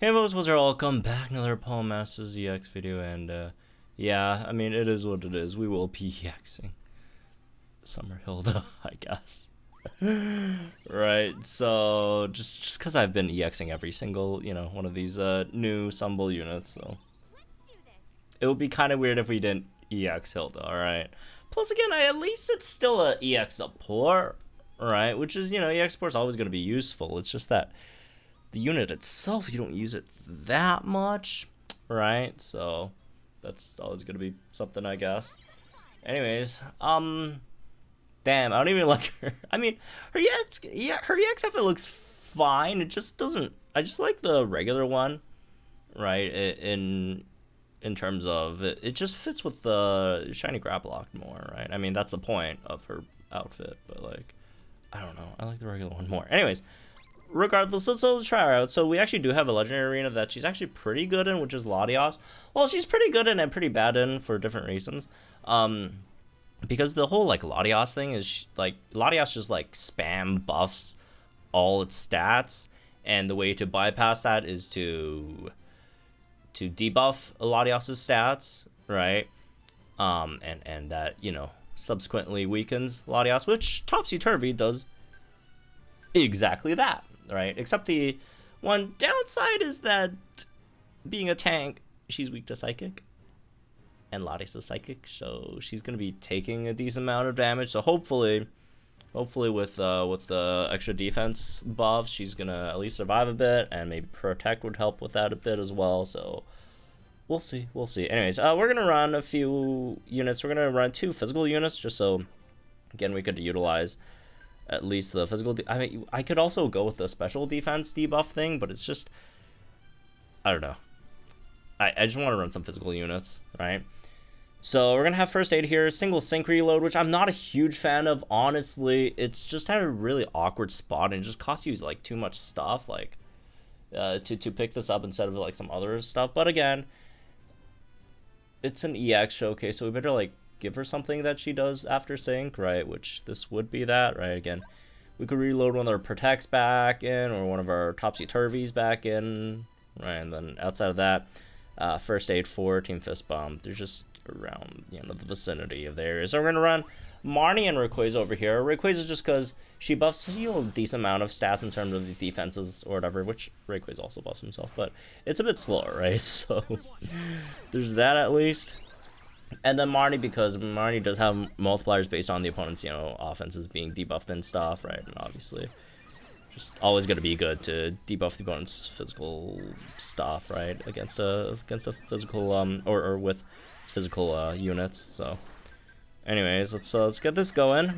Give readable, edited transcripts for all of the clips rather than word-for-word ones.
Hey folks, what's up? Welcome back to another Paul Masters EX video, and yeah, I mean, it is what it is. We will be EXing Summer Hilda, I guess. Right, so just because I've been EXing every single, one of these new Sumble units, so it would be kind of weird if we didn't EX Hilda, alright? Plus, again, at least it's still a EX support, right? Which is, EX support's always going to be useful. It's just that the unit itself, you don't use it that much, right? So that's always gonna be something, I guess. Anyways, damn, I don't even like her. I mean, her EX outfit looks fine. It just doesn't. I just like the regular one, right? In terms of it just fits with the shiny Grapploct more, right? I mean, that's the point of her outfit, but like, I don't know. I like the regular one more. Anyways. Regardless, let's try her out. So we actually do have a legendary arena that she's actually pretty good in, which is Latias. Well, she's pretty good in and pretty bad in for different reasons. Because the whole like Latias thing is like Latias just like spam buffs all its stats, and the way to bypass that is to debuff Latias's stats, right? And that subsequently weakens Latias, which Topsy Turvy does exactly that. Right, except the one downside is that being a tank, she's weak to psychic, and Latias is psychic, so she's gonna be taking a decent amount of damage. So hopefully with the extra defense buff, she's gonna at least survive a bit, and maybe protect would help with that a bit as well. So we'll see. Anyways, we're gonna run a few units. We're gonna run 2 physical units, just so again we could utilize at least the physical. I mean, I could also go with the special defense debuff thing, but it's just, I don't know. I just want to run some physical units, right? So we're gonna have first aid here, single sync reload, which I'm not a huge fan of, honestly. It's just at a really awkward spot, and it just costs you like too much stuff, like to pick this up instead of like some other stuff. But again, it's an EX showcase, so we better like give her something that she does after sync, right? Which this would be that, right? Again, we could reload one of our protects back in, or one of our Topsy Turvies back in, right? And then outside of that, first aid for Team Fist Bomb. They're just around the vicinity of the area. So we're gonna run Marnie and Rayquaza over here. Rayquaza just because she buffs a decent amount of stats in terms of the defenses or whatever, which Rayquaza also buffs himself, but it's a bit slower, right? So there's that at least. And then Marnie, because Marnie does have multipliers based on the opponent's, offenses being debuffed and stuff, right? And obviously, just always going to be good to debuff the opponent's physical stuff, right? Against a physical, or with physical units. So, anyways, let's get this going.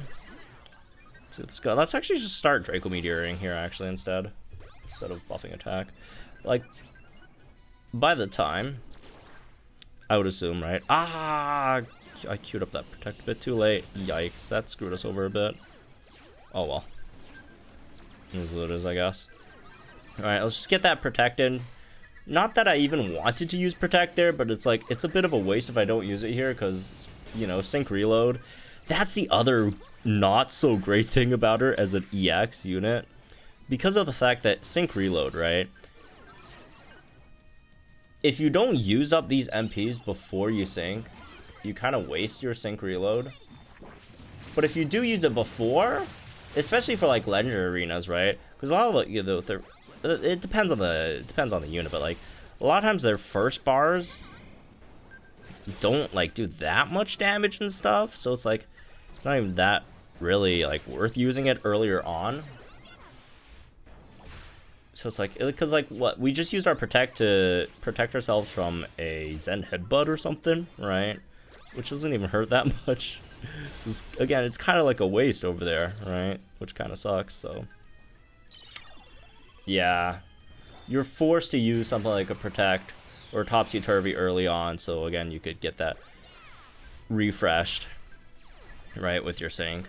Let's go. Let's actually just start Draco Meteoring here, actually, instead of buffing attack. Like, by the time, I would assume, right? I queued up that protect a bit too late. Yikes, that screwed us over a bit. Oh well. Here's what it is, I guess. Alright, let's just get that protected. Not that I even wanted to use protect there, but it's like, it's a bit of a waste if I don't use it here, because, sync reload. That's the other not so great thing about her as an EX unit. Because of the fact that sync reload, right? If you don't use up these MPs before you sync, you kind of waste your sync reload. But if you do use it before, especially for like legendary arenas, right? Because a lot of it depends on the unit, but like a lot of times their first bars don't like do that much damage and stuff. So it's like it's not even that really like worth using it earlier on. So it's like, because like what, we just used our protect to protect ourselves from a Zen headbutt or something, right? Which doesn't even hurt that much. Again, it's kind of like a waste over there, right? Which kind of sucks, so. Yeah. You're forced to use something like a protect or Topsy Turvy early on, so again, you could get that refreshed, right, with your sync.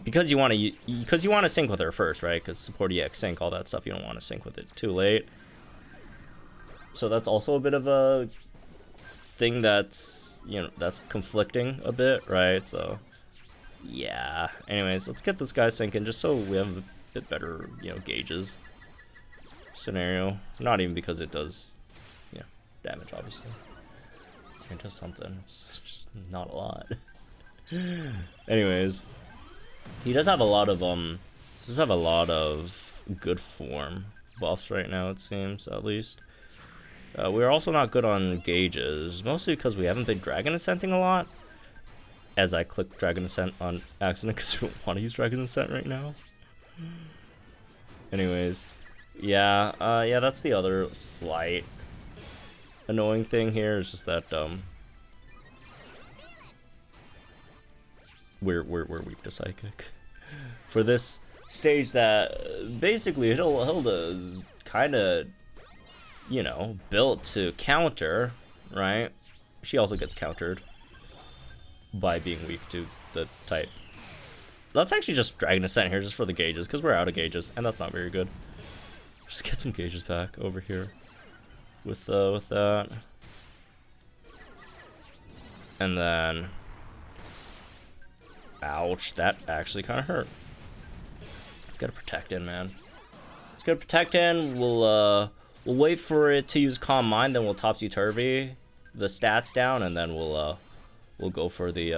Because you want to sync with her first, right? Because support EX sync, all that stuff, you don't want to sync with it too late. So that's also a bit of a thing that's that's conflicting a bit, right? So yeah. Anyways, let's get this guy syncing just so we have a bit better gauges. scenario. Not even because it does, you know, damage, obviously. It does something. It's just not a lot. Anyways, he does have a lot of good form buffs right now, it seems, at least. We're also not good on gauges, mostly because we haven't been Dragon Ascenting a lot. As I click Dragon Ascent on accident because we don't want to use Dragon Ascent right now. Anyways, yeah, that's the other slight annoying thing here. It's just that we're weak to Psychic for this stage that basically Hilda is kind of, you know, built to counter, right? She also gets countered by being weak to the type. Let's actually just Dragon Ascent here just for the gauges, because we're out of gauges, and that's not very good. Just get some gauges back over here with that. And then, ouch, that actually kind of hurt. Let's get a Protect in, man. Let's get a Protect in. We'll wait for it to use Calm Mind, then we'll topsy-turvy the stats down, and then we'll go for the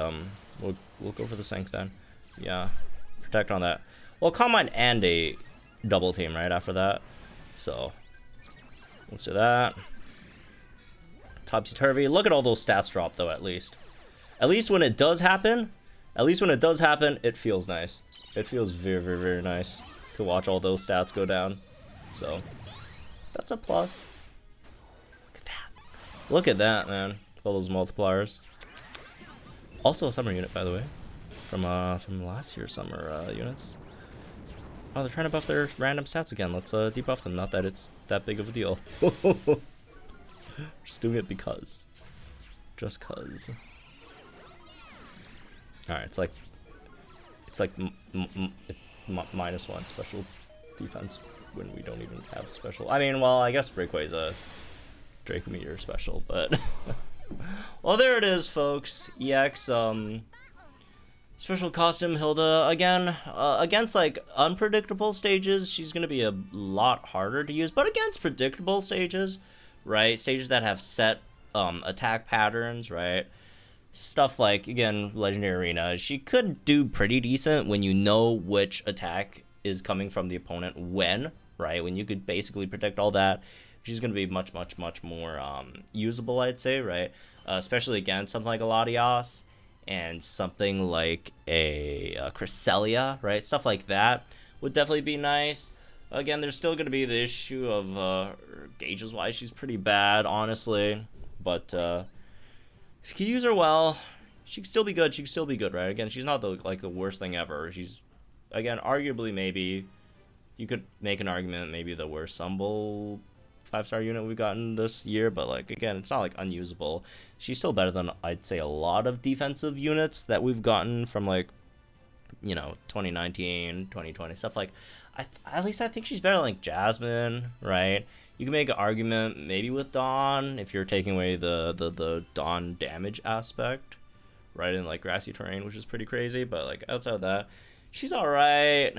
we'll go for the sync then. Yeah, Protect on that. Well, Calm Mind and a double team right after that. So let's do that. Topsy-turvy. Look at all those stats drop though. At least when it does happen, it feels nice. It feels very, very, very nice to watch all those stats go down. So that's a plus. Look at that. Look at that, man. All those multipliers. Also a summer unit, by the way, from last year's summer units. Oh, they're trying to buff their random stats again. Let's debuff them. Not that it's that big of a deal. Just doing it because. Just cause. Alright, it's like -1 special defense when we don't even have special. I mean, well, I guess Breakaway's a Draco Meteor special, but well, there it is, folks. EX special costume Hilda again. Against like unpredictable stages, she's gonna be a lot harder to use, but against predictable stages, right? Stages that have set attack patterns, right? Stuff like, again, Legendary Arena, she could do pretty decent when you know which attack is coming from the opponent when, right? When you could basically predict all that, she's going to be much, much, much more usable, I'd say, right? Especially against something like a Latias and something like a Cresselia, right? Stuff like that would definitely be nice. Again, there's still going to be the issue of gauges-wise, she's pretty bad, honestly. But if you can use her well, she can still be good. She can still be good, right? Again, she's not the worst thing ever. She's, again, arguably maybe, you could make an argument maybe the worst Sumble 5-star unit we've gotten this year, but like, again, it's not like unusable. She's still better than, I'd say, a lot of defensive units that we've gotten from, like, you know, 2019, 2020, stuff like, at least I think she's better than like Jasmine, right? You can make an argument maybe with Dawn if you're taking away the Dawn damage aspect, right, in like grassy terrain, which is pretty crazy, but like outside of that, she's alright,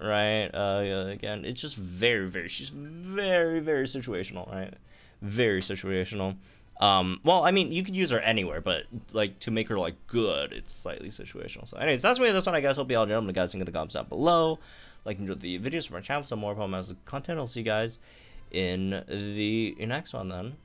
right? Again, it's just she's very, very situational, right? Very situational. Well, I mean, you could use her anywhere, but like to make her like good, it's slightly situational. So anyways, that's me this one, I guess. Hope you all enjoyed. You guys can get the comments down below. Like, enjoy the videos from our channel for some more content. I'll see you guys in the next one then.